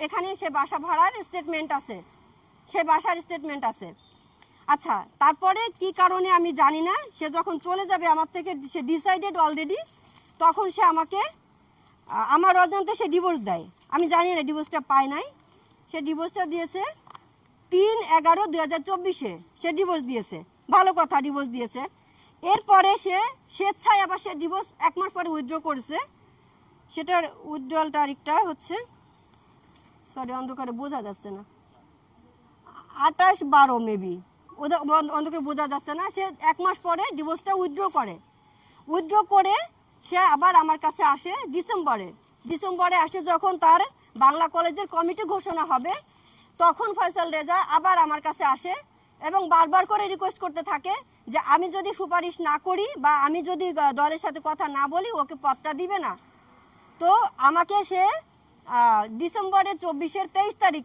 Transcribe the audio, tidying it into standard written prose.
এখানে সে বাসা ভাড়ার স্টেটমেন্ট আছে, সে বাসার স্টেটমেন্ট আছে। আচ্ছা, তারপরে কি কারণে আমি জানি না, সে যখন চলে যাবে আমার থেকে, সে ডিসাইডেড অলরেডি, তখন সে আমাকে আমার অজান্তে সে ডিভোর্স দেয়। আমি জানি না ডিভোর্সটা পায় নাই, সে ডিভোর্সটা দিয়েছে 3/11/2024 সে ডিভোর্স দিয়েছে। ভালো কথা, ডিভোর্স দিয়েছে। এরপরে সে স্বেচ্ছায় আবার সে ডিভোর্স 1 মাস পরে উইথড্র করেছে। সেটার উইথড্রয়াল তারিখটা হচ্ছে, সরি অন্ধকারে বোঝা যাচ্ছে না, 28/12 মেবি, অন্ধকারে বোঝা যাচ্ছে না। সে 1 মাস পরে ডিভোর্সটা উইথড্র করে। উইথড্র করে সে আবার আমার কাছে আসে ডিসেম্বরে আসে, যখন তার বাংলা কলেজের কমিটি ঘোষণা হবে, তখন ফয়সাল রেজা আবার আমার কাছে আসে এবং বারবার করে রিকোয়েস্ট করতে থাকে যে আমি যদি সুপারিশ না করি বা আমি যদি দলের সাথে কথা না বলি ওকে পদটা দিবে না। তো আমাকে সে ডিসেম্বরের 24-23 তারিখ